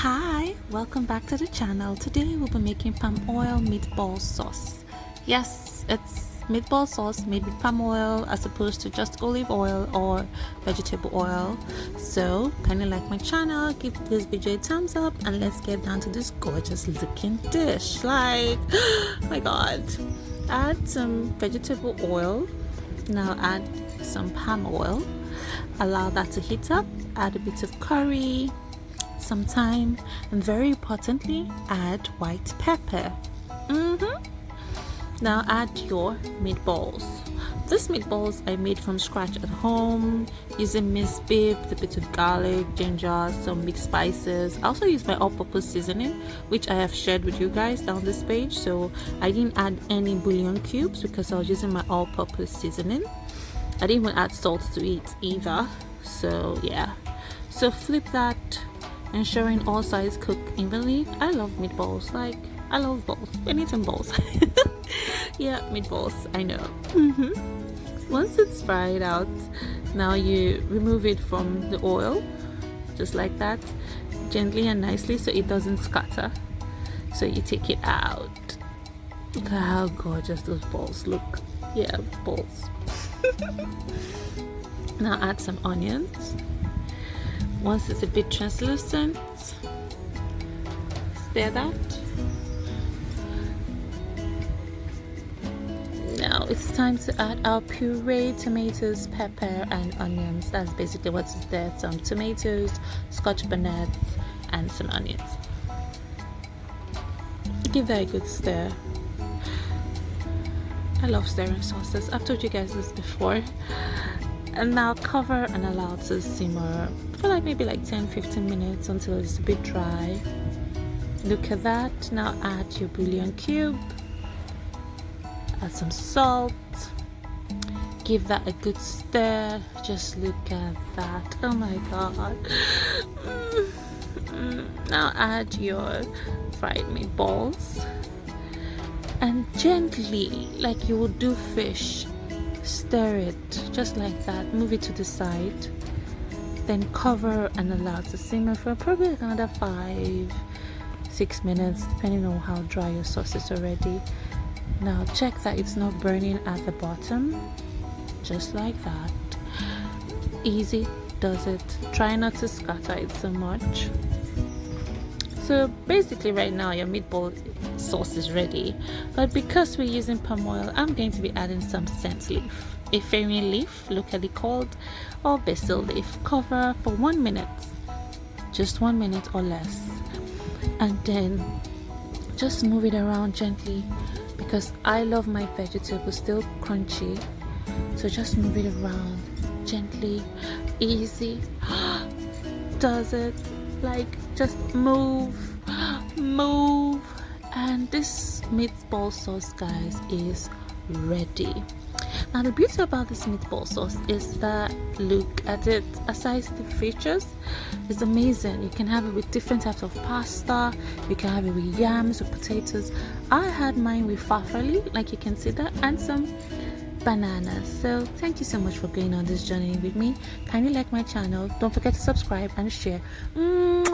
Hi, welcome back to the channel. Today we'll be making palm oil meatball sauce. Yes, it's meatball sauce made with palm oil as opposed to just olive oil or vegetable oil. So kindly like my channel, give this video a thumbs up, and let's get down to this gorgeous looking dish. Like my god. Add some vegetable oil. Now add some palm oil. Allow that to heat up. Add a bit of curry, some thyme, and very importantly, add white pepper. Now add your meatballs. These meatballs I made from scratch at home using minced beef, a bit of garlic, ginger, some mixed spices. I also use my all-purpose seasoning, which I have shared with you guys down this page. So I didn't add any bouillon cubes because I was using my all-purpose seasoning. I didn't even add salt to it either. So yeah, so flip that, ensuring all sides cook evenly. I love meatballs. Like, I love balls. Anything balls. Yeah, meatballs, I know. Once it's fried out, now you remove it from the oil, just like that, gently and nicely so it doesn't scatter. So you take it out. Look at how gorgeous those balls look. Yeah, balls. Now add some onions. Once it's a bit translucent, stir that. Now it's time to add our puree tomatoes, pepper, and onions. That's basically what's there. Some tomatoes, scotch bonnets, and some onions. Give that a good stir. I love stirring sauces. I've told you guys this before. And now cover and allow it to simmer for maybe 10-15 minutes until it's a bit dry. Look at that. Now add your bouillon cube. Add some salt. Give that a good stir. Just look at that. Oh my god. Now add your fried meatballs. And gently, like you would do fish, stir it just like that. Move it to the side. Then cover and allow it to simmer for probably another 5-6 minutes, depending on how dry your sauce is already. Now check that it's not burning at the bottom. Just like that. Easy does it. Try not to scatter it so much. So basically right now your meatball sauce is ready, but because we're using palm oil, I'm going to be adding some scent leaf, efirin leaf locally called, or basil leaf. Cover for 1 minute, just 1 minute or less, and then just move it around gently because I love my vegetables still crunchy. So just move it around gently. Easy does it. Like, just move, and this meatball sauce, guys, is ready. Now the beauty about this meatball sauce is that, look at it, aside the features, it's amazing. You can have it with different types of pasta, you can have it with yams or potatoes. I had mine with farfalle, like you can see that, and some bananas. So thank you so much for going on this journey with me. Kindly like my channel, don't forget to subscribe and share. Mwah!